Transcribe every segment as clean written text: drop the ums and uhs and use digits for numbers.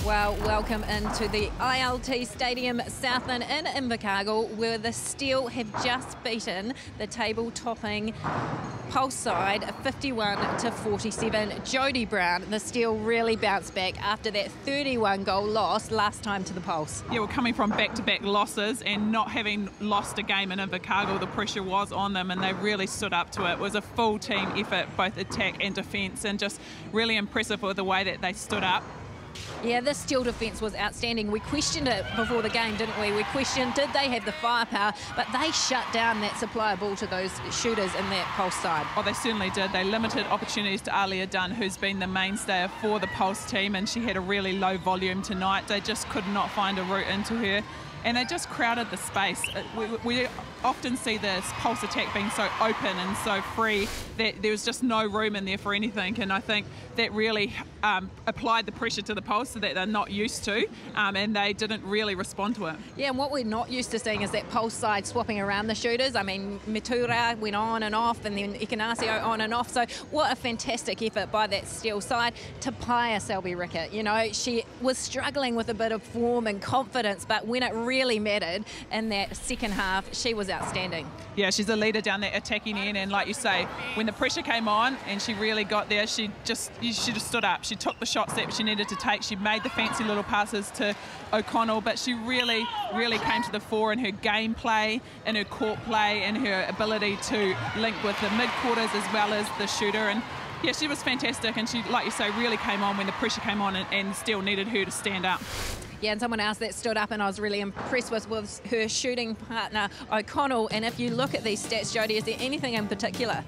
Well, welcome into the ILT Stadium Southland in Invercargill, where the Steel have just beaten the table-topping Pulse side 51-47. Jodie Brown, the Steel really bounced back after that 31-goal loss last time to the Pulse. Yeah, we're coming from back-to-back losses and not having lost a game in Invercargill. The pressure was on them and they really stood up to it. It was a full team effort, both attack and defence, and just really impressive with the way that they stood up. Yeah, this Steel defence was outstanding. We questioned it before the game, didn't we? We questioned, did they have the firepower? But they shut down that supply of ball to those shooters in that Pulse side. Oh, they certainly did. They limited opportunities to Alia Dunn, who's been the mainstay for the Pulse team, and she had a really low volume tonight. They just could not find a route into her, and they just crowded the space. We often see this Pulse attack being so open and so free that there was just no room in there for anything, and I think that really applied the pressure to the Pulse that they're not used to, and they didn't really respond to it. Yeah, and what we're not used to seeing is that Pulse side swapping around the shooters. I mean, Mitura went on and off, and then Ikanasio on and off, so what a fantastic effort by that Steel side to Paya Selby Rickett. You know, she was struggling with a bit of form and confidence, but when it really mattered in that second half, she was outstanding. Yeah, she's a leader down that attacking end, and like you say, when the pressure came on and she really got there, she just stood up. She took the shots that she needed to take. She made the fancy little passes to O'Connell, but she really came to the fore in her gameplay, in her court play, and her ability to link with the mid-quarters as well as the shooter. And yeah, she was fantastic, and she, like you say, really came on when the pressure came on, and still needed her to stand up. Yeah, and someone else that stood up and I was really impressed with was her shooting partner, O'Connell. And if you look at these stats, Jodie, is there anything in particular?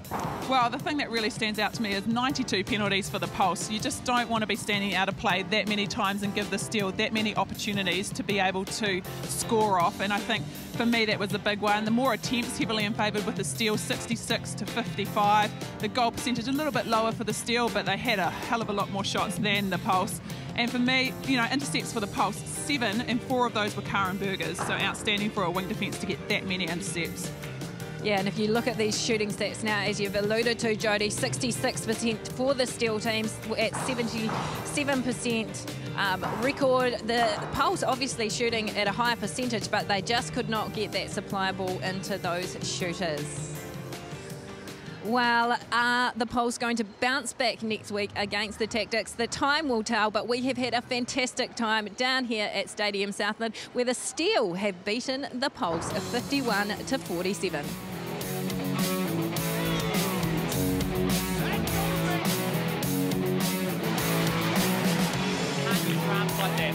Well, the thing that really stands out to me is 92 penalties for the Pulse. You just don't want to be standing out of play that many times and give the Steel that many opportunities to be able to score off. And I think for me that was the big one. The more attempts heavily in favour with the Steel, 66-55. The goal percentage a little bit lower for the Steel, but they had a hell of a lot more shots than the Pulse. And for me, you know, intercepts for the Pulse, 7, and 4 of those were Karen Burgers. So outstanding for a wing defence to get that many intercepts. Yeah, and if you look at these shooting stats now, as you've alluded to, Jodie, 66% for the Steel teams at 77% record. The Pulse obviously shooting at a higher percentage, but they just could not get that supply ball into those shooters. Well, are the Pulse going to bounce back next week against the Tactics? The time will tell, but we have had a fantastic time down here at Stadium Southland, where the Steel have beaten the Pulse 51-47. Like that,